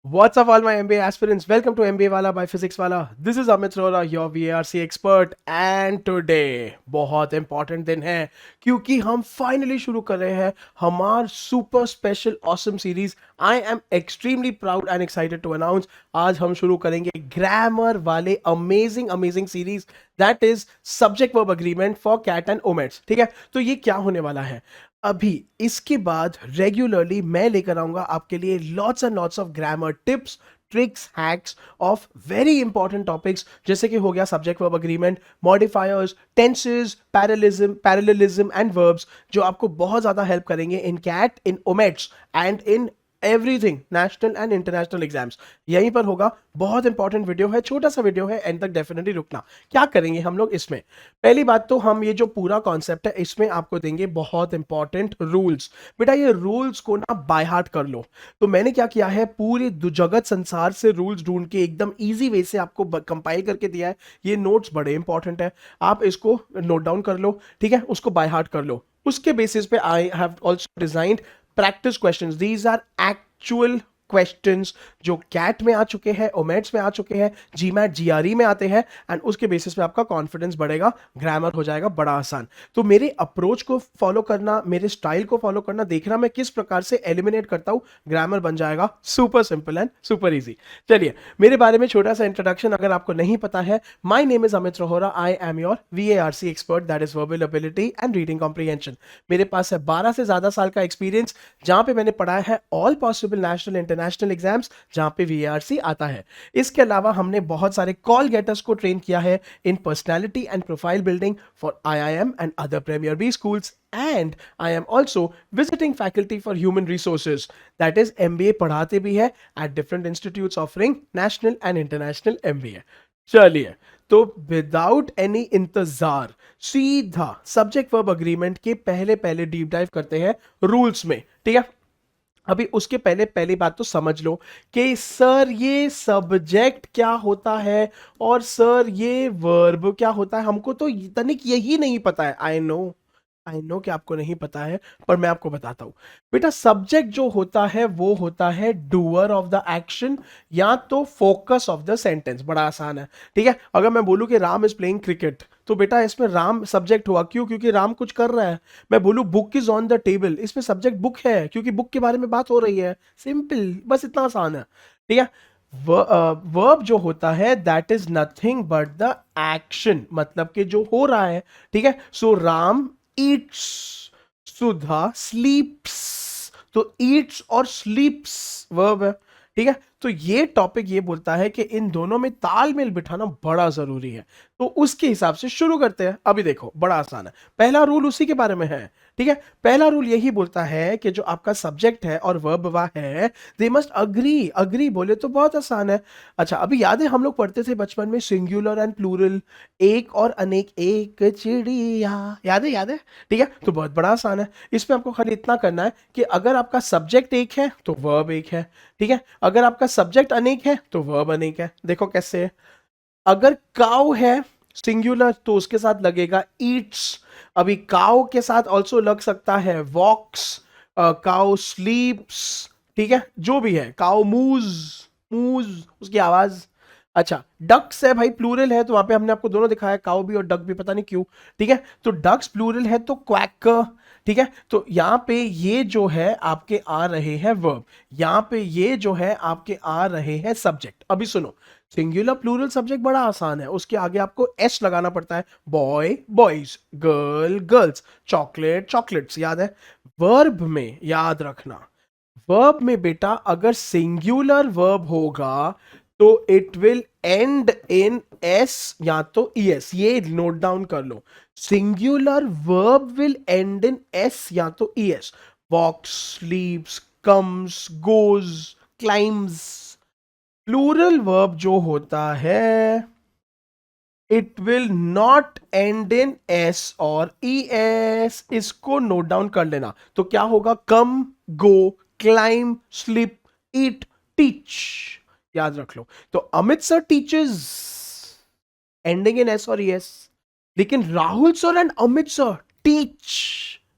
What's up, all my MBA aspirants? Welcome to MBA Wala by Physics Wala. This is Amit Rohra, your VARC expert, and today बहुत important दिन है क्योंकि हम finally शुरू कर रहे हैं हमार super special awesome series. I am extremely proud and excited to announce आज हम शुरू करेंगे grammar वाले amazing series that is subject verb agreement for cat and omits. ठीक है, तो ये क्या होने वाला है अभी इसके बाद रेगुलरली मैं लेकर आऊंगा आपके लिए lots and lots of grammar tips tricks hacks of very important topics जैसे कि हो गया subject verb agreement modifiers tenses parallelism and verbs जो आपको बहुत ज्यादा हेल्प करेंगे in CAT in OMETs and in everything national and international exams यहीं पर होगा बहुत इंपॉर्टेंट वीडियो है छोटा सा वीडियो है एंड तक डेफिनेटली रुकना क्या करेंगे हम लोग इसमें पहली बात तो हम ये जो पूरा कॉन्सेप्ट है इसमें आपको देंगे बहुत इंपॉर्टेंट रूल्स बेटा ये रूल्स को ना बाय हार्ट कर लो तो मैंने क्या किया है पूरे जगत संसार से रूल्स ढूंढ के एकदम इजी वे से आपको कंपाइल करके दिया है ये नोट्स बड़े इंपॉर्टेंट है आप इसको नोट डाउन कर लो ठीक है उसको बाय हार्ट कर लो उसके बेसिस पे I have also designed practice questions these are actual questions जो कैट में आ चुके हैं ओमेट्स में आ चुके हैं जीमैट जीआरई में आते हैं एंड उसके बेसिस पे आपका कॉन्फिडेंस बढ़ेगा ग्रामर हो जाएगा बड़ा आसान तो मेरे अप्रोच को फॉलो करना मेरे स्टाइल को फॉलो करना देखना मैं किस प्रकार से एलिमिनेट करता हूं ग्रामर बन जाएगा super simple and super easy चलिए मेरे बारे में छोटा सा इंट्रोडक्शन अगर आपको नहीं पता है my name is Amit Rohra I am your VARC expert that is verbal ability and reading comprehension मेरे पास है 12 से ज्यादा साल का एक्सपीरियंस जहां पे मैंने पढ़ाया है all possible national international exams जहां पे VARC आता है इसके अलावा हमने बहुत सारे कॉल गेटर्स को ट्रेन किया है in personality and profile building for IIM and other premier B schools and I am also visiting faculty for human resources that is MBA पढ़ाते भी है at different institutes offering national and international MBA चलिए तो without any इंतजार सीधा subject verb agreement के पहले पहले डीप डाइव करते हैं रूल्स में ठीक है अभी उसके पहले पहली बात तो समझ लो कि सर ये सब्जेक्ट क्या होता है और सर ये वर्ब क्या होता है हमको तो तनिक यही नहीं पता है आई नो कि आपको नहीं पता है पर मैं आपको बताता हूं बेटा सब्जेक्ट जो होता है वो होता है डूअर ऑफ द एक्शन या तो फोकस ऑफ द सेंटेंस बड़ा आसान है ठीक है अगर मैं बोलूं कि राम इज प्लेइंग क्रिकेट तो बेटा इसमें राम सब्जेक्ट हुआ क्यों क्योंकि राम कुछ कर रहा है मैं बोलूं book is on the table इसमें सब्जेक्ट बुक है क्योंकि बुक के बारे में बात हो रही है सिंपल बस इतना आसान है ठीक है वर्ब जो होता है that is nothing but the action मतलब कि जो हो रहा है ठीक है सो राम ईट्स सुधा स्लीप्स तो ईट्स और स्लीप्स वर्ब है ठीक है तो ये टॉपिक ये बोलता है कि इन दोनों में तालमेल बिठाना बड़ा जरूरी है तो उसके हिसाब से शुरू करते हैं अभी देखो बड़ा आसान है पहला रूल उसी के बारे में है ठीक है पहला रूल यही बोलता है कि जो आपका सब्जेक्ट है और वर्ब वह है दे मस्ट अग्री अग्री बोले तो बहुत आसान है अच्छा अभी याद है हम लोग पढ़ते थे बचपन में सिंगुलर एंड प्लूरल एक और अनेक एक चिड़िया याद है ठीक है तो बहुत बड़ा आसान है इसमें आपको खाली इतना करना है कि अगर आपका सब्जेक्ट एक है तो वर्ब एक है ठीक है अगर आपका सब्जेक्ट अनेक है तो वर्ब अनेक है देखो कैसे है अगर काउ है सिंगुलर तो उसके साथ लगेगा ईट्स अभी काउ के साथ ऑल्सो लग सकता है वॉक्स काउ स्लीप्स ठीक है जो भी है काउ मूज मूज उसकी आवाज अच्छा डक्स है भाई प्लूरल है तो वहां पे हमने आपको दोनों दिखाया काउ भी और डक भी पता नहीं क्यों ठीक है तो डक्स प्लूरल है तो क्वैक ठीक है तो यहां पे ये जो है आपके आ रहे हैं वर्ब यहां पे ये जो है आपके आ रहे हैं सब्जेक्ट अभी सुनो सिंगुलर प्लूरल सब्जेक्ट बड़ा आसान है उसके आगे आपको एस लगाना पड़ता है boy boys girl girls chocolate chocolates याद है वर्ब में याद रखना वर्ब में बेटा अगर सिंगुलर वर्ब होगा तो it will end in S या तो ईएस ये नोट डाउन कर लो singular verb will end in S या तो ES walks sleeps comes goes climbs plural verb जो होता है it will not end in S और ई एस इसको नोट डाउन कर लेना तो क्या होगा come go climb sleep eat teach याद रख लो तो Amit sir teachers ending in S और एस लेकिन Rahul sir and Amit sir teach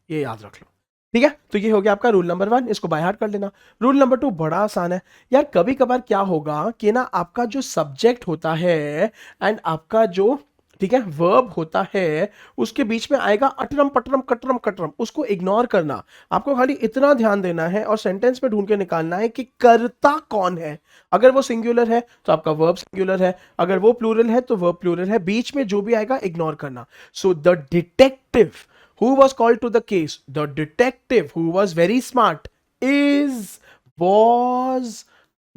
ये याद रख लो ठीक है, तो ये हो गया आपका रूल नंबर 1, इसको बाय हार्ट कर लेना। रूल नंबर 2 बड़ा आसान है यार। कभी कभार क्या होगा कि ना आपका जो सब्जेक्ट होता है एंड आपका जो, ठीक है, वर्ब होता है, उसके बीच में आएगा अटरम पटरम कटरम कटरम, उसको इग्नोर करना। आपको खाली इतना ध्यान देना है और सेंटेंस में ढूंढ के निकालना है कि करता कौन है। अगर वो सिंगुलर है तो आपका वर्ब सिंगुलर है, अगर वो प्लूरल है तो वर्ब प्लूरल है, बीच में जो भी आएगा इग्नोर करना। So the detective who was called to the case, the detective who was very smart, is, was,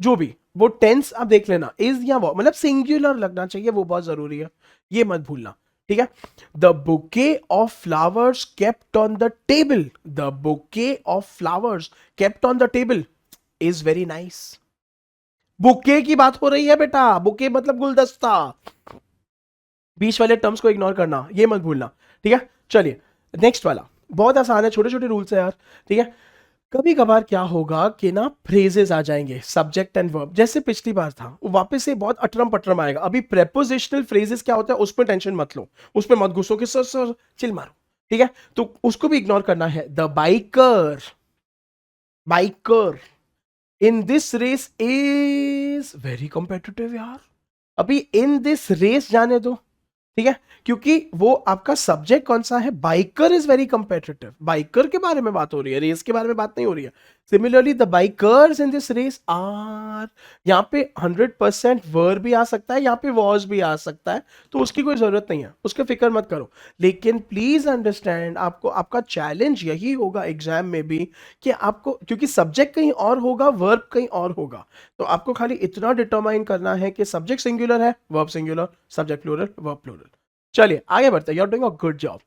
जो भी वो टेंस आप देख लेना, इज या वो, मतलब सिंगुलर लगना चाहिए, वो बहुत जरूरी है, ये मत भूलना। ठीक है, the bouquet of flowers kept on the table, the bouquet of flowers kept on the table is very nice. Bouquet की बात हो रही है बेटा, बुके मतलब गुलदस्ता। बीच वाले टर्म्स को इग्नोर करना, ये मत भूलना। ठीक है, चलिए नेक्स्ट वाला बहुत आसान है, छोटे छोटे रूल्स है यार। ठीक है, कभी कभार क्या होगा कि ना फ्रेजेस आ जाएंगे, सब्जेक्ट एंड वर्ब, जैसे पिछली बार था, वो वापस से बहुत अटरम पटरम आएगा। अभी प्रेपोजिशनल फ्रेजेस क्या होता है उस पर टेंशन मत लो, उस पर मत घुसो कि सर सर चिल मारो। ठीक है, तो उसको भी इग्नोर करना है। The biker, biker in this race is very competitive यार। अभी इन दिस रेस जाने दो, ठीक है, क्योंकि वो आपका सब्जेक्ट कौन सा है, biker is very competitive, biker के बारे में बात हो रही है, रेस के बारे में बात नहीं हो रही है। Similarly the bikers in this race are, यहाँ पे 100% वर्ब भी आ सकता है, यहाँ पे वॉज भी आ सकता है, तो उसकी कोई जरूरत नहीं है, उसके फिक्र मत करो। लेकिन प्लीज अंडरस्टैंड, आपको आपका चैलेंज यही होगा एग्जाम में भी कि आपको, क्योंकि सब्जेक्ट कहीं और होगा, वर्ब कहीं और होगा, तो आपको खाली इतना डिटरमाइन करना है कि सब्जेक्ट सिंगुलर है, verb singular, subject plural, verb plural. चलिए आगे बढ़ते हैं, you are doing a good job.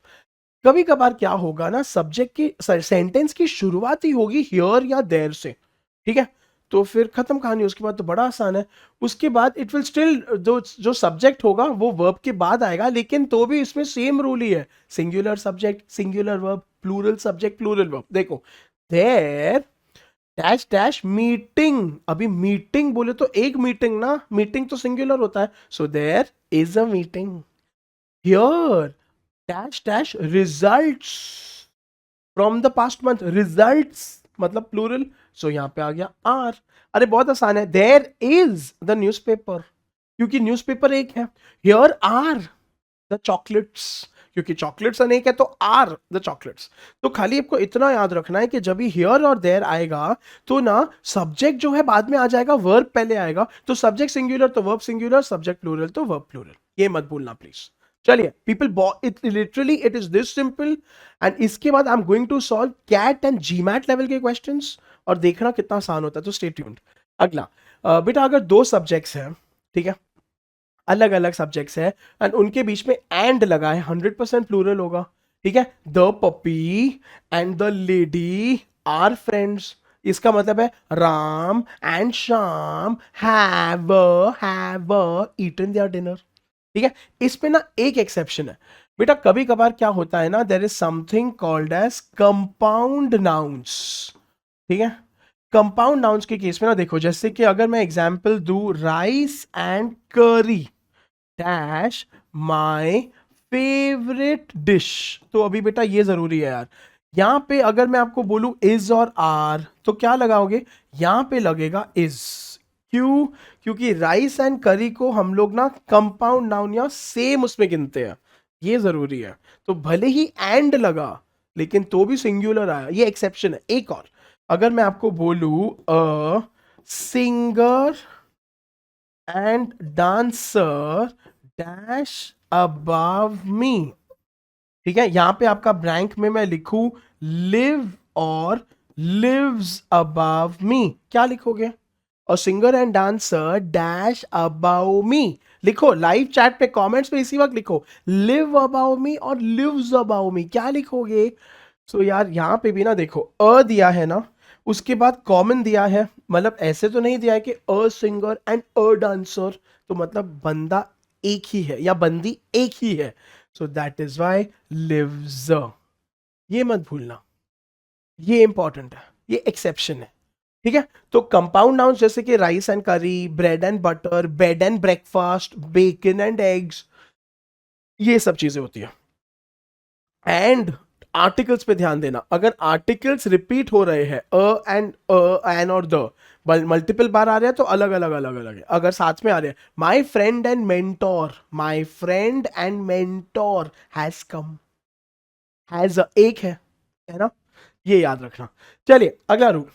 कभी कभार क्या होगा ना, सब्जेक्ट की सेंटेंस की शुरुआत ही होगी हियर या देयर से, ठीक है, तो फिर खत्म कहानी, उसके बाद तो बड़ा आसान है। उसके बाद इट विल स्टिल, जो सब्जेक्ट होगा वो वर्ब के बाद आएगा, लेकिन तो भी इसमें सेम रूल ही है, singular subject singular verb, plural subject plural verb. देखो, देयर डैश डैश मीटिंग, अभी मीटिंग बोले तो एक मीटिंग ना, मीटिंग तो सिंगुलर होता है, so there is a meeting. Here dash dash results from the past month, results मतलब प्लूरल, सो यहां पे आ गया आर। अरे बहुत आसान है, देयर इज द न्यूज़पेपर, क्योंकि न्यूज़पेपर एक है। हियर आर द चॉकलेट्स, क्योंकि चॉकलेट्स अनेक है तो आर द चॉकलेट्स। तो खाली आपको इतना याद रखना है कि जब भी हियर और देयर आएगा तो ना सब्जेक्ट जो है बाद में आ जाएगा, वर्ब पहले आएगा, तो सब्जेक्ट सिंगुलर तो वर्ब सिंगुलर, सब्जेक्ट प्लूरल तो वर्ब प्लूरल, ये मत भूलना प्लीज। चलिए people, it literally it is this simple. And इसके बाद I am going to solve CAT and GMAT level के क्वेश्चंस, और देखना कितना आसान होता है, तो स्टे ट्यून्ड। अगला, बेटा अगर दो सब्जेक्ट्स हैं, ठीक है, अलग अलग सब्जेक्ट्स है, एंड उनके बीच में एंड लगा है, 100% प्लूरल होगा। ठीक है, the puppy and the lady are friends, इसका मतलब है Ram and Shyam have eaten their dinner. ठीक है, इसमें ना एक एक्सेप्शन है बेटा, कभी कभार क्या होता है ना, there is something called as compound nouns. ठीक है, कंपाउंड नाउन्स के केस में ना देखो, जैसे कि अगर मैं एग्जांपल दूं, राइस एंड करी डैश माय फेवरेट डिश, तो अभी बेटा ये जरूरी है यार, यहां पे अगर मैं आपको बोलूं इज और आर, तो क्या लगाओगे, यहां पे लगेगा इज। क्यों, क्योंकि राइस एंड करी को हम लोग ना कंपाउंड नाउन या सेम उसमें गिनते हैं, ये जरूरी है। तो भले ही एंड लगा लेकिन तो भी सिंगुलर आया, ये एक्सेप्शन है। एक और, अगर मैं आपको बोलूं a singer and dancer dash above मी, ठीक है, यहां पे आपका ब्लैंक में मैं लिखूं लिव और लिव्स अबव मी, क्या लिखोगे, और singer and dancer dash above मी, लिखो लाइव चैट पे कमेंट्स पे इसी वक्त लिखो लिव अबव मी और लिव्स अबव मी, क्या लिखोगे। सो यार यहां पे भी ना देखो, अ दिया है ना, उसके बाद कॉमन दिया है, मतलब ऐसे तो नहीं दिया है कि a singer and a dancer, तो मतलब बंदा एक ही है या बंदी एक ही है, so that is why lives, ये मत भूलना, ये इंपॉर्टेंट है, ये एक्सेप्शन है। ठीक है, तो कंपाउंड नाउन जैसे कि rice and curry, bread and butter, bed and breakfast, bacon and eggs, ये सब चीजें होती है। एंड आर्टिकल्स पे ध्यान देना, अगर आर्टिकल्स रिपीट हो रहे हैं एंड एन और द मल्टीपल बार आ रहे हैं तो अलग अलग अलग अलग है। अगर साथ में आ रहे हैं my friend and mentor, my friend and mentor has come, has एक है ना, ये याद रखना। चलिए अगला रूल,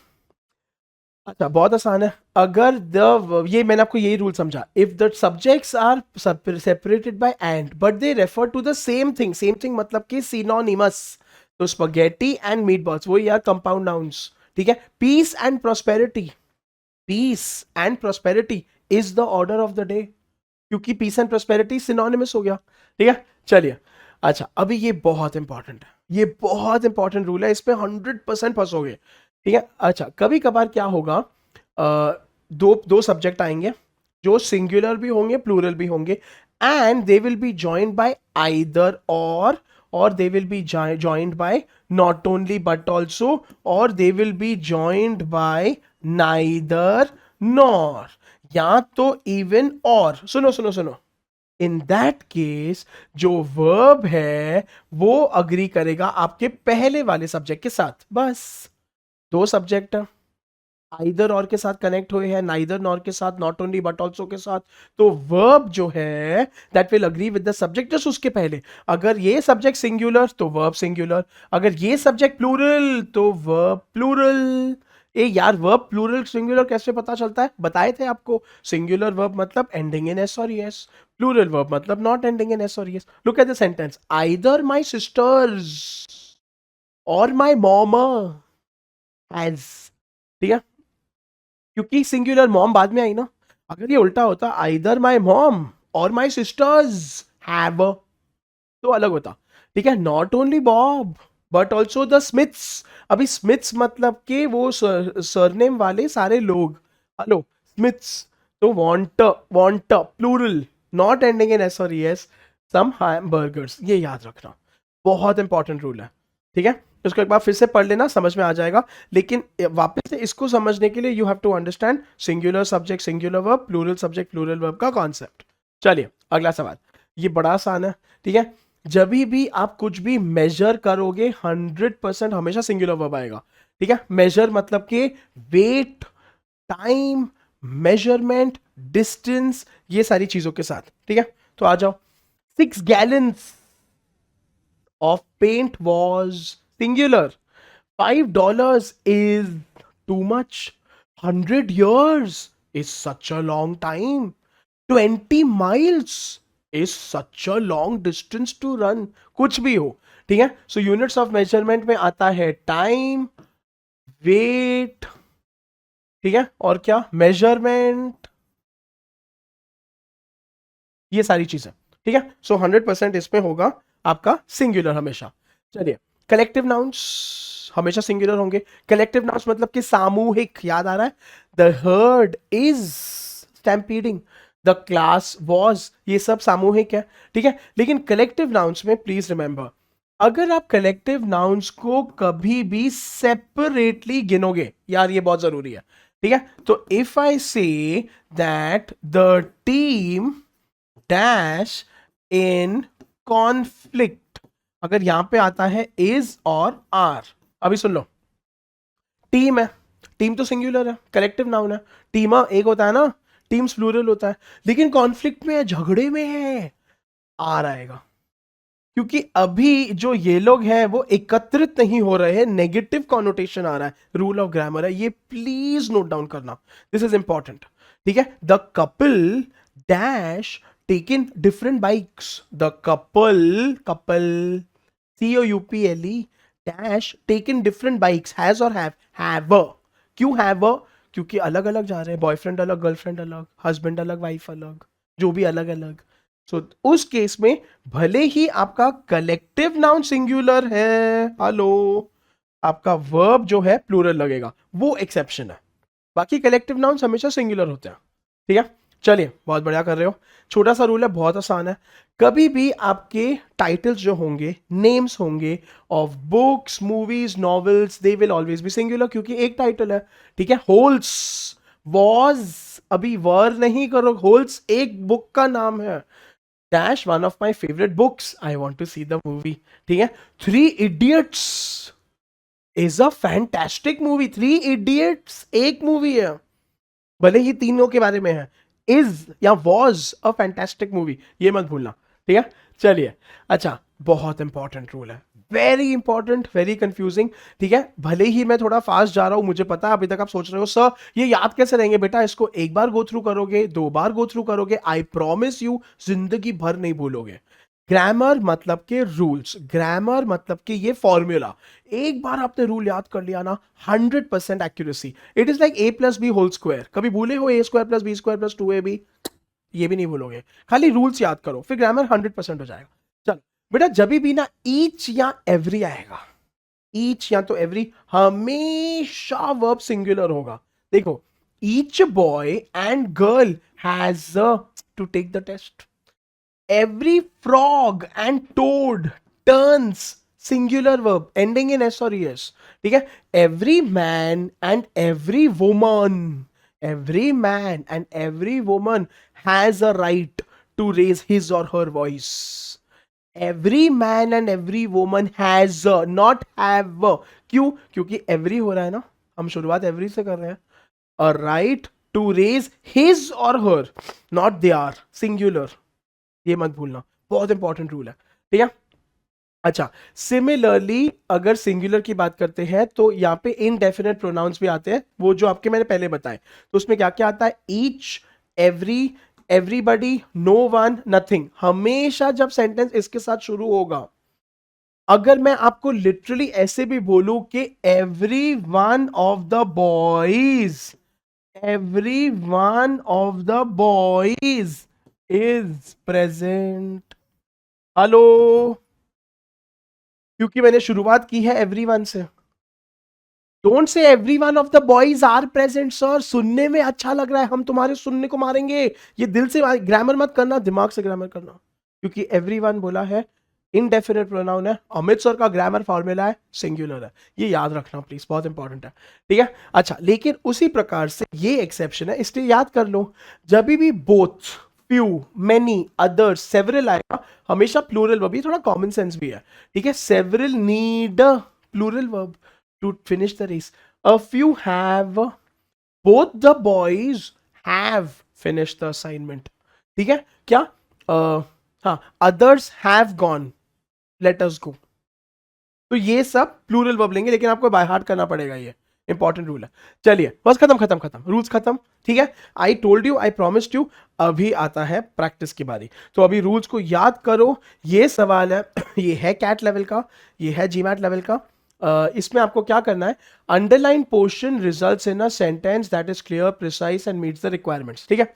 अच्छा बहुत आसान है। अगर द ये मैंने आपको यही रूल समझा, if the subjects are separated by and but they refer to the same thing, same thing मतलब कि सिनोनिमस, तो स्पगेटी एंड मीट बॉल्स वो यार कंपाउंड नाउन्स, ठीक है। Peace and prosperity, peace and prosperity is the order of the day, क्योंकि peace and prosperity synonymous हो गया, ठीक है। चलिए अच्छा अभी ये बहुत इंपॉर्टेंट है, ये बहुत इंपॉर्टेंट रूल है, इस पे 100% फंसोगे, ठीक है। अच्छा कभी कभार क्या होगा, दो दो सब्जेक्ट आएंगे जो सिंगुलर भी होंगे प्लूरल भी होंगे, and they will be joined by either or they will be joined by not only but also, और they will be joined by neither nor, या तो इवन और, सुनो सुनो सुनो, इन दैट केस जो वर्ब है वो अग्री करेगा आपके पहले वाले सब्जेक्ट के साथ, बस। दो सब्जेक्ट आइदर और के साथ कनेक्ट हुए हैं, नाइदर नॉर के साथ, नॉट ओनली बट ऑल्सो के साथ, तो वर्ब जो है that will agree with the subject just उसके पहले। अगर ये सब्जेक्ट सिंगुलर तो वर्ब सिंगुलर, अगर ये सब्जेक्ट प्लूरल तो वर्ब प्लूरल। ए यार वर्ब प्लूरल सिंगुलर कैसे पता चलता है, बताए थे आपको, सिंगुलर वर्ब मतलब एंडिंग इन एस और एस, प्लूरल वर्ब मतलब नॉट एंडिंग इन एस और S. Look at the sentence, either my sister's और माय मॉम हैज, ठीक है, क्योंकि सिंगुलर मॉम बाद में आई ना। अगर ये उल्टा होता आइदर माय मॉम और माय सिस्टर्स हैव, तो अलग होता, ठीक है। Not only Bob but also the Smiths, अभी स्मिथ्स मतलब के वो सरनेम वाले सारे लोग, हेलो स्मिथ्स, तो want plural not ending in S और एस, सम हैमबर्गर्स, ये याद रखना, बहुत इंपॉर्टेंट रूल है, ठीक है। इसको एक बार फिर से पढ़ लेना, समझ में आ जाएगा, लेकिन वापस से इसको समझने के लिए you have to understand singular subject singular verb, plural subject plural verb का कॉन्सेप्ट। चलिए अगला सवाल, ये बड़ा आसान है, ठीक है। जब भी आप कुछ भी मेजर करोगे 100% हमेशा सिंगुलर वर्ब आएगा, ठीक है। मेजर मतलब कि वेट, टाइम, मेजरमेंट, डिस्टेंस, ये सारी चीजों के साथ, ठीक है। तो आ जाओ, 6 gallons of paint was singular. $5 is too much. 100 years is such a long time. 20 miles is such a long distance to run. कुछ भी हो, ठीक है। सो यूनिट्स ऑफ मेजरमेंट में आता है टाइम, वेट, ठीक है, और क्या मेजरमेंट, ये सारी चीजें, ठीक है। सो 100% इसमें होगा आपका सिंगुलर हमेशा। चलिए कलेक्टिव नाउन्स हमेशा सिंगुलर होंगे। कलेक्टिव नाउन्स मतलब कि सामूहिक, याद आ रहा है, the herd is stampeding, the class was, ये सब सामूहिक है, ठीक है। लेकिन कलेक्टिव नाउन्स में प्लीज रिमेंबर, अगर आप कलेक्टिव नाउन्स को कभी भी सेपरेटली गिनोगे, यार ये बहुत जरूरी है, ठीक है। तो if I say that the team dash in conflict, अगर यहां पे आता है इज और आर, अभी सुन लो, टीम है, टीम तो सिंगुलर है, कलेक्टिव नाउन है, टीमा एक होता है ना, टीम्स प्लूरल होता है, लेकिन कॉन्फ्लिक्ट में है, झगड़े में है, आर आएगा, क्योंकि अभी जो ये लोग हैं वो एकत्रित नहीं हो रहे हैं, नेगेटिव कॉनोटेशन आ रहा है, रूल ऑफ ग्रामर है, ये प्लीज नोट डाउन करना, दिस इज इंपॉर्टेंट, ठीक है। The couple dash taken different bikes, the couple COUPLE dash taken different bikes, has और हैव, क्यों हैव, क्योंकि अलग अलग जा रहे हैं, बॉयफ्रेंड अलग, गर्लफ्रेंड अलग, हस्बैंड अलग, वाइफ अलग, जो भी अलग अलग। सो उस केस में भले ही आपका कलेक्टिव नाउन सिंगुलर है, हेलो, आपका वर्ब जो है प्लूरल लगेगा, वो एक्सेप्शन है, बाकी कलेक्टिव नाउन्स हमेशा सिंगुलर होते हैं, ठीक है। चलिए बहुत बढ़िया कर रहे हो, छोटा सा रूल है, बहुत आसान है, कभी भी आपके टाइटल्स जो होंगे, नेम्स होंगे of books, movies, novels, they will always be singular, क्योंकि एक टाइटल है, ठीक है। होल्स, वॉज, अभी वर नहीं करो, होल्स एक बुक का नाम है, dash one of my favourite books, I want to see the movie, ठीक है। Three Idiots is a fantastic movie. Three Idiots एक मूवी है, भले ही तीनों के बारे में है। इज या वॉज अ फैंटास्टिक मूवी, ये मत भूलना, ठीक है। चलिए, अच्छा, बहुत इंपॉर्टेंट रूल है, वेरी इंपॉर्टेंट, वेरी कंफ्यूजिंग, ठीक है। भले ही मैं थोड़ा फास्ट जा रहा हूं, मुझे पता है अभी तक आप सोच रहे हो सर ये याद कैसे रहेंगे। बेटा, इसको एक बार गो थ्रू करोगे, दो बार गो थ्रू करोगे, आई प्रॉमिस यू जिंदगी भर नहीं भूलोगे। ग्रामर मतलब के रूल्स, ग्रामर मतलब कि ये फॉर्मूला, एक बार आपने रूल याद कर लिया ना, 100% accuracy. It is like A plus B whole square. कभी भूले हो A square plus B square plus 2ab? ये भी नहीं भूलोगे, खाली रूल्स याद करो, फिर ग्रामर 100% हो जाएगा। चलो बेटा, जब भी ना ईच या एवरी आएगा, ईच या तो एवरी, हमेशा वर्ब सिंगुलर होगा। देखो, each boy and girl has to take the test. Every frog and toad turns, singular verb ending in s or es, ठीक है। Every man and every woman, every man and every woman has a right to raise his or her voice. Every man and every woman has a, not have a. क्यों? क्योंकि every हो रहा है ना, हम शुरुआत every से कर रहे हैं। A right to raise his or her, not their, singular, ये मत भूलना, बहुत इंपॉर्टेंट रूल है, ठीक है। अच्छा, सिमिलरली अगर सिंगुलर की बात करते हैं तो यहाँ पे इनडेफिनेट प्रोनाउंस भी आते हैं, वो जो आपके मैंने पहले बताए। तो उसमें क्या क्या आता है? Each, every, everybody, no one, nothing. हमेशा जब सेंटेंस इसके साथ शुरू होगा, अगर मैं आपको लिटरली ऐसे भी बोलूं कि every one of the boys, every one of the boys is present, hello, क्योंकि मैंने शुरुआत की है एवरीवन से। Don't say every one of the boys are present sir, सुनने में अच्छा लग रहा है, हम तुम्हारे सुनने को मारेंगे, ये दिल से ग्रामर मत करना, दिमाग से ग्रामर करना, क्योंकि एवरीवन बोला है, इनडेफिनेट प्रोनाउन है, अमित सर का ग्रामर फॉर्मूला है, सिंगुलर है, ये याद रखना प्लीज, बहुत इंपॉर्टेंट है, ठीक है। अच्छा, लेकिन उसी प्रकार से ये एक्सेप्शन है, इसलिए याद कर लो, जब भी both, few, many, others, several आएगा, हमेशा प्लूरल वर्ब, ये थोड़ा कॉमन सेंस भी है, ठीक है। Several need plural verb to finish the race. A few have, both the boys have finished the assignment, ठीक है। क्या? हाँ, others have gone, let us go। तो ये सब प्लूरल वर्ब लेंगे, लेकिन आपको बाय हार्ट करना पड़ेगा, ये इंपॉर्टेंट रूल है। चलिए, बस खत्म खत्म खत्म, रूल्स खत्म, ठीक है। I told you, I promised you, अभी आता है प्रैक्टिस की बारी। तो अभी रूल्स को याद करो, ये सवाल है ये है कैट लेवल का, ये है जीमैट लेवल का। इसमें आपको क्या करना है? Underline portion results in a sentence that is clear, precise and meets the requirements, ठीक है।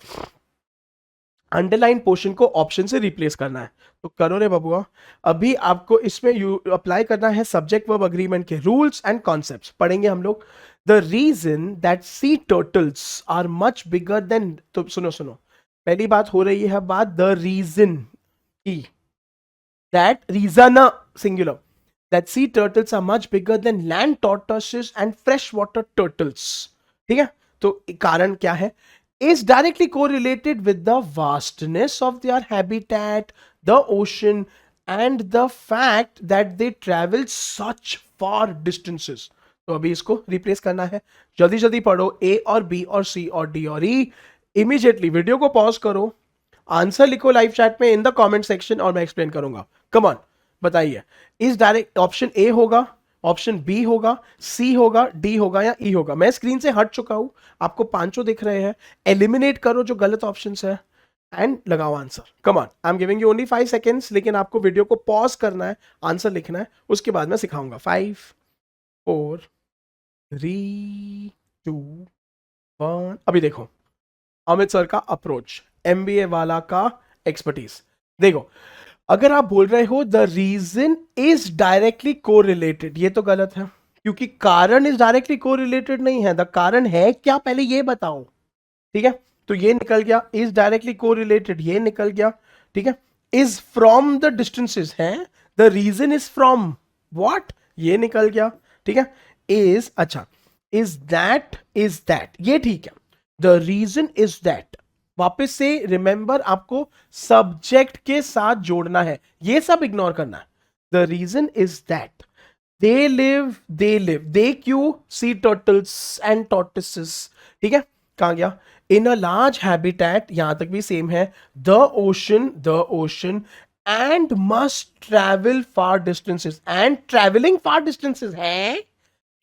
अंडरलाइन पोर्शन को ऑप्शन से रिप्लेस करना है, तो करो रे बबुआ। अभी आपको इसमें अप्लाई करना है सब्जेक्ट वर्ब अग्रीमेंट के रूल्स एंड कॉन्सेप्ट्स, पढ़ेंगे हम लोग। The reason that sea turtles are much bigger than, तो सुनो सुनो, पहली बात हो रही है बात द रीजन की, that reason singular, that sea turtles are much bigger than land tortoises and freshwater turtles, ठीक है। तो कारण क्या है? is directly correlated with the vastness of their habitat, the ocean, and the fact that they travel such far distances। तो अभी इसको replace करना है, जल्दी जल्दी पढ़ो, ए और बी और सी और डी और ई। इमीडिएटली वीडियो को पॉज करो, आंसर लिखो लाइव चैट में इन द कमेंट सेक्शन, और मैं एक्सप्लेन करूंगा। कम ऑन, बताइए, इस डायरेक्ट ऑप्शन ए होगा, ऑप्शन बी होगा, सी होगा, डी होगा या ई होगा? मैं स्क्रीन से हट चुका हूं, आपको पांचों दिख रहे हैं, एलिमिनेट करो जो गलत ऑप्शन है एंड लगाओ answer. Come on, I am giving you only 5 seconds, लेकिन आपको वीडियो को पॉज करना है, आंसर लिखना है, उसके बाद मैं सिखाऊंगा। 5 4 3 2 1। अभी देखो अमित सर का अप्रोच, एमबीए वाला का एक्सपर्टीज। देखो, अगर आप बोल रहे हो the reason is directly correlated, ये तो गलत है, क्योंकि कारण इज डायरेक्टली कोरिलेटेड नहीं है। द कारण है क्या, पहले ये बताओ, ठीक है। तो ये निकल गया, इज डायरेक्टली कोरिलेटेड, ये निकल गया, ठीक है। इज फ्रॉम द डिस्टेंसेस है, the reason is from what, ये निकल गया, ठीक है। इज, अच्छा, इज दैट, ये ठीक है, द रीजन इज दैट, वापस से रिमेंबर, आपको सब्जेक्ट के साथ जोड़ना है, ये सब इग्नोर करना है। The reason is that they क्यों सी टर्टल्स एंड टॉर्टिसेस, ठीक है, कहां गया, इन अ लार्ज हैबिटेट, यहां तक भी सेम है, the ocean and must travel far distances, and travelling far distances है,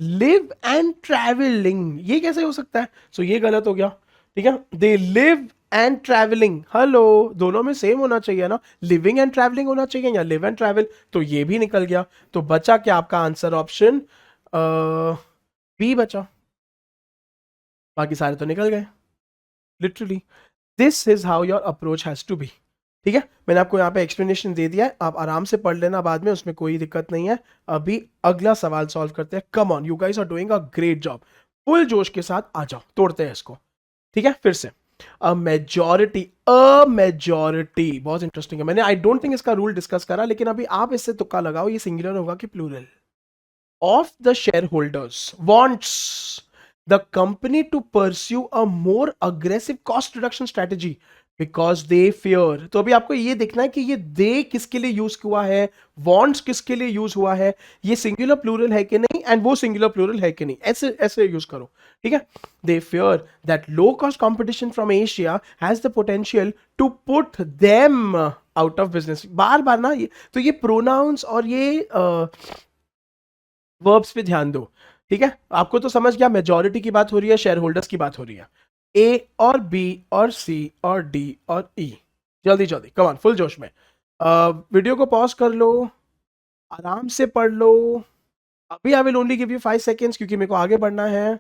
लिव एंड ट्रैवलिंग, ये कैसे हो सकता है, सो ये गलत हो गया, ठीक है, they live and travelling, hello, दोनों में सेम होना चाहिए ना, लिविंग एंड ट्रैवलिंग होना चाहिए या लिव एंड ट्रैवल, तो ये भी निकल गया, तो बचा क्या आपका आंसर ऑप्शन बी बचा, बाकी सारे तो निकल गए literally. This is how your approach has to be, ठीक है, मैंने आपको यहाँ पे एक्सप्लेनेशन दे दिया है, आप आराम से पढ़ लेना बाद में, उसमें कोई दिक्कत नहीं है। अभी अगला सवाल सॉल्व करते हैं, come on, you guys are doing a great job, full जोश के साथ आ जाओ, तोड़ते हैं इसको, ठीक है, फिर से अ मेजॉरिटी बहुत इंटरेस्टिंग है, मैंने आई डोंट थिंक इसका रूल डिस्कस करा, लेकिन अभी आप इससे तुक्का लगाओ, ये सिंगुलर होगा कि plural, of the shareholders wants the company to pursue a more aggressive cost reduction strategy because they fear, तो अभी आपको ये देखना है कि ये दे किसके लिए यूज हुआ है, wants किसके लिए यूज हुआ है, ये सिंगुलर प्लूरल है कि नहीं, एंड वो सिंगुलर प्लूरल है कि नहीं, ऐसे ऐसे यूज करो, ठीक है, they fear that low cost competition from Asia has the potential to put them out of business, बार बार ना ये, तो ये प्रोनाउंस और ये वर्ब्स पे ध्यान दो, ठीक है, आपको तो समझ गया, मेजॉरिटी की बात हो रही है, शेयर होल्डर्स की बात हो रही है, ए और बी और सी और डी और ई, जल्दी जल्दी कम ऑन, फुल जोश में, वीडियो को पॉज कर लो, आराम से पढ़ लो, अभी I will only give you 5 seconds क्योंकि मेरे को आगे बढ़ना है,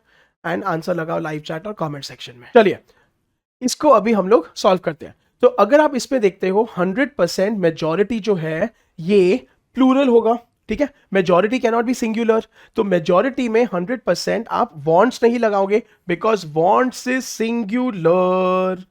एंड आंसर लगाओ लाइव चैट और कमेंट सेक्शन में। चलिए इसको अभी हम लोग सॉल्व करते हैं, तो अगर आप इसमें देखते हो 100% मेजॉरिटी जो है ये प्लूरल होगा, ठीक है, majority can not be singular, तो मेजॉरिटी में 100% आप वॉन्ट्स नहीं लगाओगे बिकॉज वॉन्ट्स इज सिंगुलर,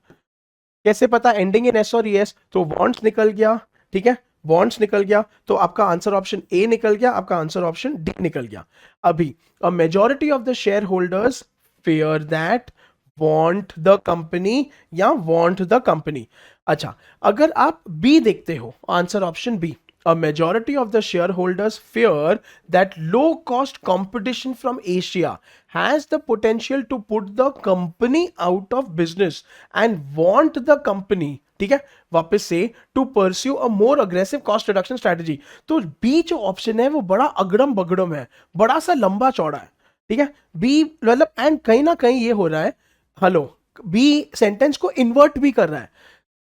कैसे पता, एंडिंग इन एस और एस, तो वॉन्ट्स निकल गया, ठीक है, वॉन्ट्स निकल गया, तो आपका आंसर ऑप्शन ए निकल गया, आपका आंसर ऑप्शन डी निकल गया। अभी a majority of the shareholders fear that want the company या वांट द कंपनी, अच्छा, अगर आप बी देखते हो, answer option B, a majority of the shareholders fear that low cost competition from Asia has the potential to put the company out of business and want the company, ठीक है, वापस से to pursue a more aggressive cost reduction strategy, तो B जो option है वो बड़ा अगड़म बगड़म है, बड़ा सा लंबा चौड़ा है, ठीक है, बी मतलब, एंड कहीं ना कहीं ये हो रहा है, हेलो, बी सेंटेंस को इन्वर्ट भी कर रहा है,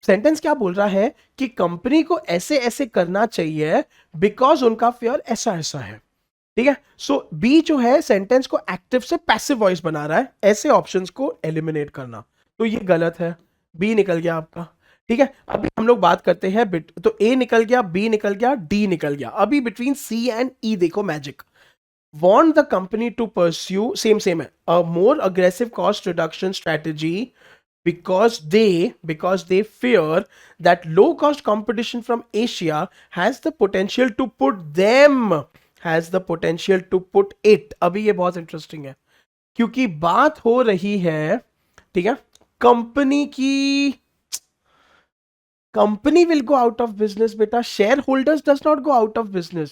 सेंटेंस क्या बोल रहा है कि कंपनी को ऐसे ऐसे करना चाहिए बिकॉज उनका फेयर ऐसा ऐसा है, ठीक है, सो बी जो है सेंटेंस को एक्टिव से पैसिव वॉइस बना रहा है, ऐसे ऑप्शंस को एलिमिनेट करना, तो ये गलत है, बी निकल गया आपका, ठीक है, अभी हम लोग बात करते हैं तो ए निकल गया, बी निकल गया, डी निकल गया, अभी बिटवीन सी एंड ई देखो magic, want the company to pursue, same है, a more aggressive cost reduction strategy because they fear that low cost competition from Asia has the potential to put it, अभी ये बहुत interesting है क्योंकि बात हो रही है, ठीक है, कंपनी की, company will go out of business बेटा, shareholders does not go out of business,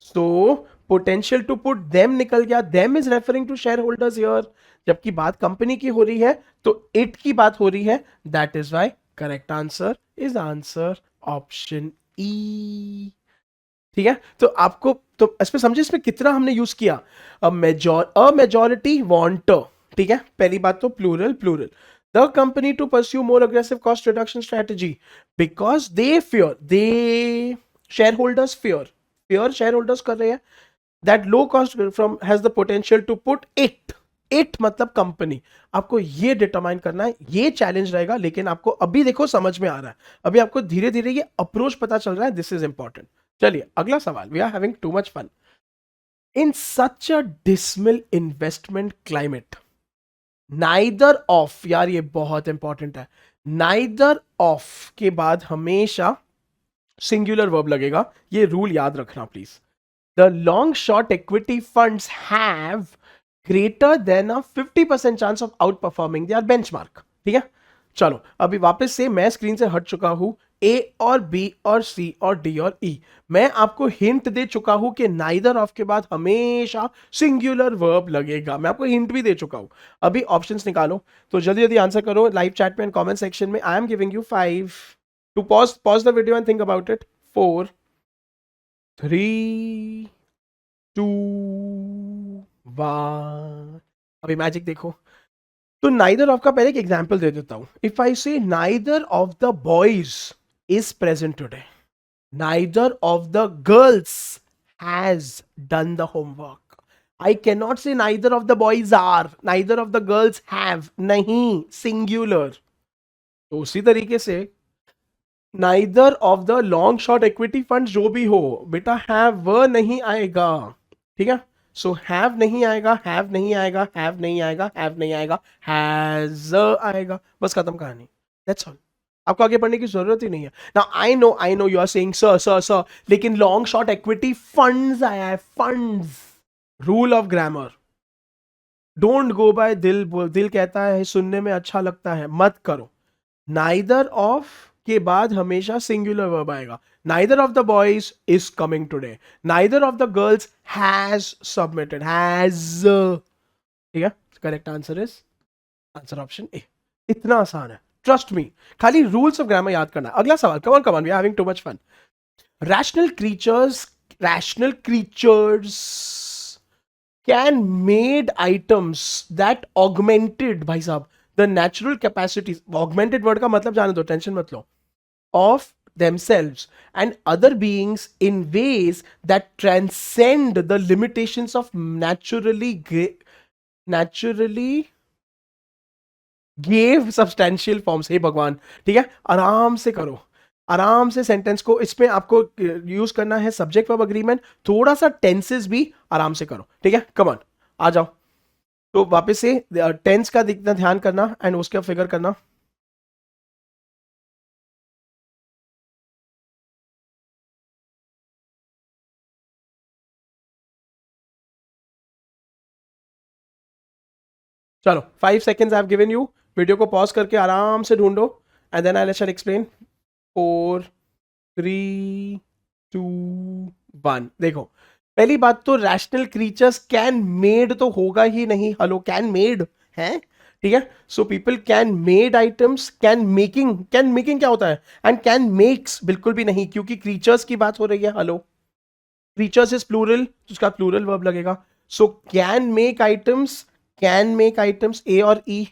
so potential to put them निकल गया, them is referring to shareholders here, जबकि बात कंपनी की हो रही है तो इट की बात हो रही है, that is why correct answer is answer option E, ठीक है, तो आपको तो इसमें समझे इसमें कितना हमने यूज किया, अ मेजॉरिटी वांट, ठीक है, पहली बात तो plural the company to pursue more aggressive cost reduction strategy because they shareholders fear shareholders कर रहे हैं that low cost from has the potential to put it मतलब कंपनी, आपको ये डिटरमाइन करना है, ये चैलेंज रहेगा, लेकिन आपको अभी देखो समझ में आ रहा है, अभी आपको धीरे धीरे ये अप्रोच पता चल रहा है, दिस इज इंपॉर्टेंट। चलिए अगला सवाल, we are having too much fun in such a dismal investment climate, neither of, यार ये बहुत इंपॉर्टेंट है, नाइदर ऑफ के बाद हमेशा सिंगुलर वर्ब लगेगा, ये रूल याद रखना please, the long short equity funds have greater than a 50% chance of outperforming their benchmark, ठीक है, चलो अभी वापस से मैं स्क्रीन से हट चुका हूं। ए और बी और सी और डी और ई, मैं आपको हिंट दे चुका हूं कि नाइदर ऑफ के बाद हमेशा सिंगुलर वर्ब लगेगा। मैं आपको हिंट भी दे चुका हूं। अभी ऑप्शंस निकालो, तो जल्दी जल्दी आंसर करो लाइव चैट में एंड कमेंट सेक्शन में। I am giving you 5 to pause the video and think about it. 4 3 2 1। अभी मैजिक देखो। तो नाइदर ऑफ का पहले एक एग्जांपल दे देता हूं। If I say neither of the boys is present today, neither of the girls has done the homework. I can not say neither of the boys are, neither of the girls have, नहीं, singular. तो उसी तरीके से neither of the long short equity fund जो भी हो बेटा, have व नहीं आएगा। ठीक है, सो हैव नहीं आएगा, हैव नहीं आएगा, हैव नहीं आएगा, हैव नहीं आएगा, हैज आएगा। बस खत्म कहानी, दैट्स ऑल। आपको आगे पढ़ने की जरूरत ही नहीं है। Now I know you are saying sir sir sir, लेकिन लॉन्ग शॉर्ट इक्विटी फंड्स आया है, funds. Rule of grammar, don't go by दिल। दिल कहता है सुनने में अच्छा लगता है, मत करो। नाइदर ऑफ के बाद हमेशा सिंगुलर वर्ब आएगा। Neither of the boys is coming today, neither of the girls has submitted, has. ठीक है, correct answer is answer option A. इतना आसान है, ट्रस्ट मी। खाली रूल्स ऑफ ग्रामर याद करना। अगला सवाल, come on come on, we are having too much fun. Rational creatures can made items that augmented, भाई साहब, the natural capacities. Augmented word का मतलब जाने दो, टेंशन मत लो। Of themselves and other beings in ways that transcend the limitations of naturally gave substantial forms। हे भगवान, ठीक है, आराम से करो, आराम से सेंटेंस को। इसमें आपको यूज करना है सब्जेक्ट वर्ब अग्रीमेंट, थोड़ा सा टेंसेस भी आराम से करो। ठीक है, कम ऑन, आ जाओ। तो वापस से टेंस का दिखना ध्यान करना एंड उसका फिगर करना। चलो 5 seconds I have given you. Video को पॉज करके आराम से ढूंढो and then I shall explain. 4 3 2 1। देखो, पहली बात तो रैशनल क्रीचर्स कैन मेड तो होगा ही नहीं। हेलो, कैन मेड है, ठीक है। So people can made items, can making क्या होता है, एंड कैन मेक्स बिल्कुल भी नहीं, क्योंकि क्रीचर्स की बात हो रही है। हेलो, क्रीचर्स इज प्लूरल, तो उसका प्लूरल वर्ब लगेगा। सो कैन मेक आइटम्स ए और ई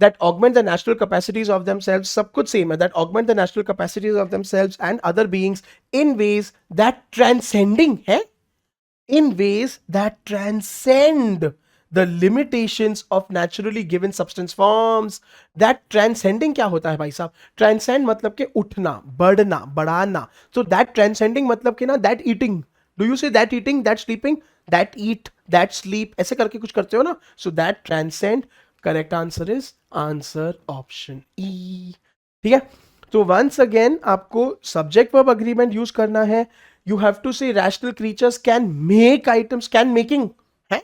that augment the natural capacities of themselves, सब कुछ सेम है, that augment the natural capacities of themselves and other beings in ways that transcending है, in ways that transcend the limitations of naturally given substance forms। that transcending क्या होता है भाई साहब? transcend मतलब कि उठना, बढ़ना, बढ़ाना। so that transcending मतलब कि ना that eating, do you say that eating, that sleeping, that eat, that sleep, ऐसे करके कुछ करते हो ना। so that transcend, correct answer is answer option E. ठीक है, तो वंस अगेन आपको सब्जेक्ट वर्ब अग्रीमेंट यूज करना है। यू हैव टू से rational creatures can make items, can making है,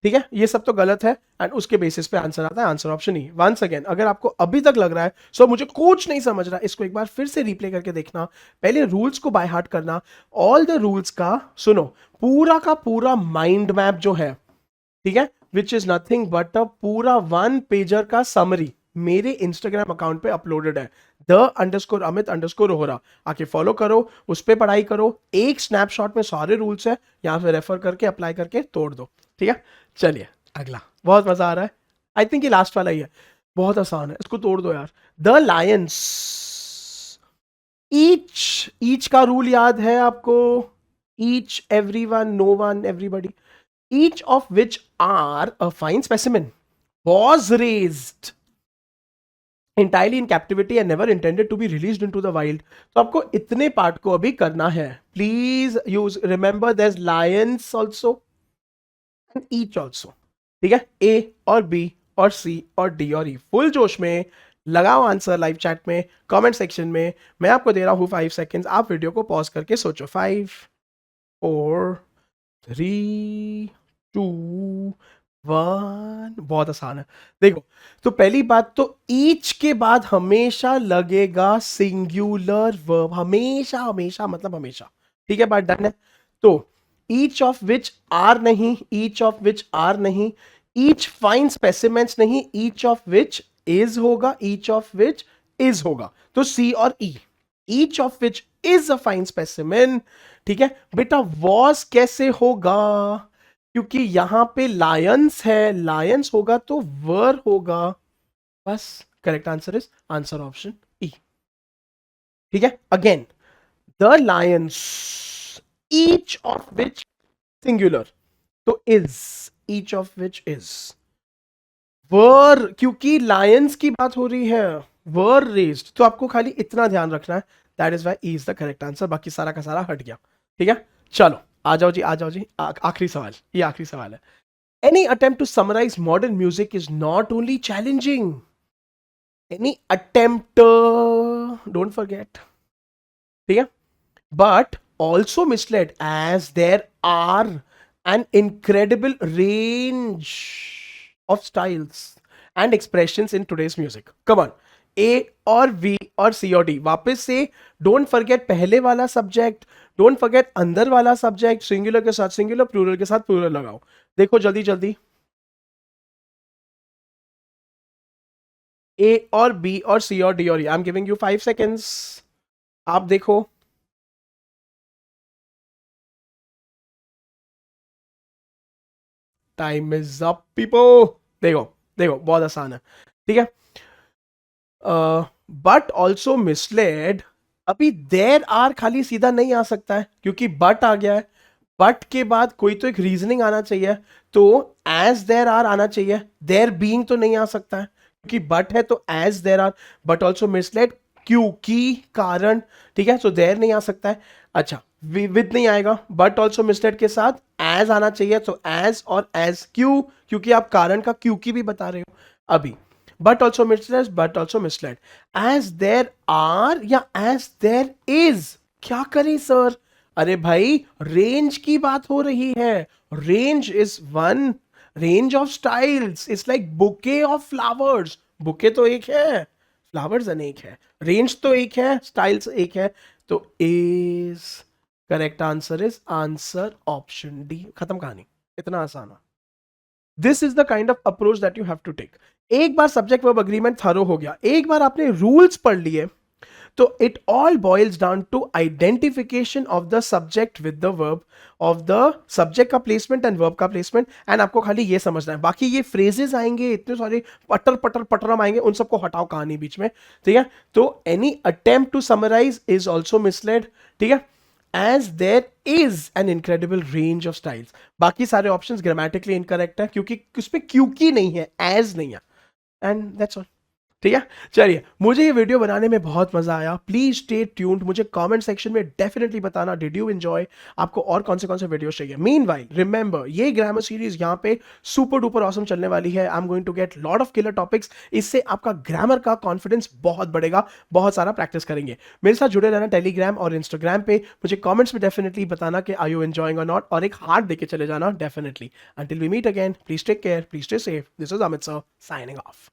ठीक है, ये सब तो गलत है एंड उसके बेसिस पे आंसर आता है answer option E. Once again, अगर आपको अभी तक लग रहा है सो मुझे कुछ नहीं समझ रहा, इसको एक बार फिर से रिप्ले करके देखना, पहले रूल्स को बाय हार्ट करना, ऑल द रूल्स का सुनो, पूरा का पूरा माइंड मैप जो है, ठीक है, विच इज नथिंग बट अ पूरा 1 पेजर का समरी मेरे इंस्टाग्राम अकाउंट पे अपलोडेड है, _Amit_रोहरा। आके फॉलो करो, उस पर पढ़ाई करो, एक स्नैपशॉट में सारे रूल्स है, यहां पे रेफर करके अप्लाई करके तोड़ दो। ठीक है, चलिए अगला, बहुत मजा आ रहा है। आई थिंक ये लास्ट वाला ही है, बहुत आसान है, इसको तोड़ दो यार। द लायंस, ईच का रूल याद है आपको? Each, everyone, no one, everybody, each of which are a fine specimen, was raised entirely in captivity and never intended to be released into the wild। तो आपको इतने पार्ट को अभी करना है। Please use remember there's lions also and each also। ठीक है, ए और बी और सी और डी और ई, फुल जोश में लगाओ आंसर लाइव चैट में, कमेंट सेक्शन में। मैं आपको दे रहा हूं 5 सेकेंड्स, आप वीडियो को पॉज करके सोचो। 5 4 3 2 वन, बहुत आसान है। देखो, तो पहली बात तो ईच के बाद हमेशा लगेगा सिंगुलर वर्ब, हमेशा हमेशा मतलब हमेशा। ठीक है, बात डन है। तो ईच ऑफ विच आर नहीं, ईच ऑफ विच आर नहीं, ईच फाइन स्पेसिमेंट्स नहीं, ईच ऑफ विच इज होगा, ईच ऑफ विच इज होगा। तो सी और E, each of which is a fine specimen. ठीक है बेटा, वॉज कैसे होगा? क्योंकि यहां पे लायंस है, लायंस होगा तो वर होगा। बस, correct answer is answer option E. ठीक है, again, the lions, each of which singular, तो is, each of which is were, क्योंकि लायंस की बात हो रही है, वर रेस्ड, तो आपको खाली इतना ध्यान रखना है, that is why is the correct answer, बाकी सारा का सारा हट गया। ठीक है, चलो आ जाओ जी, आ जाओ जी, आखिरी सवाल, ये आखिरी सवाल है। Any attempt to summarize modern music is not only challenging, any attempt, don't forget, ठीक है, but also misled, as there are an incredible range of styles and expressions in today's music. Come on, A और V और C और D, वापस से don't forget पहले वाला subject, don't forget अंदर वाला सब्जेक्ट, सिंगुलर के साथ सिंगुलर, प्लूरल के साथ प्लूरल लगाओ। देखो जल्दी जल्दी, ए और बी और सी और डी और आई एम गिविंग यू 5 सेकेंड्स, आप देखो। Time is up people. देखो, देखो बहुत आसान है। ठीक है, बट ऑल्सो मिसलेड, अभी देर आर खाली सीधा नहीं आ सकता है क्योंकि बट आ गया है, बट के बाद कोई तो एक रीजनिंग आना चाहिए, तो एज देर आर आना चाहिए, देर बीइंग तो नहीं आ सकता है क्योंकि बट है, तो as there are, but also misled क्योंकि कारण। ठीक है, सो देर नहीं आ सकता है। अच्छा, विद नहीं आएगा, बट ऑल्सो मिसलेड के साथ एज आना चाहिए, तो एज और एज क्यू, क्योंकि आप कारण का क्योंकि भी बता रहे हो अभी। But also misled, but also misled, as there are या एज देर इज, क्या करें सर? अरे भाई, रेंज की बात हो रही है, range is one, range of styles is like bouquet of flowers, bouquet तो एक है, फ्लावर्स अनेक है, रेंज तो एक है, स्टाइल्स एक है, तो is correct answer is answer option D. खत्म कहानी, इतना आसान है। This is the kind of approach that you have to take. एक बार सब्जेक्ट वर्ब अग्रीमेंट थरो हो गया, एक बार आपने रूल्स पढ़ लिए, तो it all boils down to identification of the subject with the verb, of the subject का प्लेसमेंट एंड वर्ब का प्लेसमेंट, एंड आपको खाली ये समझना है, बाकी ये फ्रेजेस आएंगे इतने सारे, पटर पटर पटरम आएंगे, उन सबको हटाओ कहानी बीच में। ठीक है, तो any attempt to summarise is also misled. ठीक है, as there is an incredible range of styles, बाकी सारे ऑप्शन ग्रामेटिकली इनकरेक्ट है क्योंकि उसमें क्योंकि नहीं है, एज नहीं है, एंड दैट्स ऑल। ठीक है, चलिए, मुझे ये वीडियो बनाने में बहुत मजा आया। प्लीज स्टे ट्यून्ड, मुझे कमेंट सेक्शन में डेफिनेटली बताना डिड यू एंजॉय, आपको और कौन से वीडियोस चाहिए। मीनवाइल रिमेंबर, ये ग्रामर सीरीज यहाँ पे सुपर डुपर ऑसम चलने वाली है। I am going to get lot of killer topics, इससे आपका ग्रामर का कॉन्फिडेंस बहुत बढ़ेगा, बहुत सारा प्रैक्टिस करेंगे। मेरे साथ जुड़े रहना टेलीग्राम और इंस्टाग्राम पे, मुझे कॉमेंट्स में डेफिनेटली बताना कि आर यू एंजॉइंग और नॉट, और एक हार्ट देके चले जाना definitely. Until we meet again, please take care, please stay safe, this is Amit sir signing of.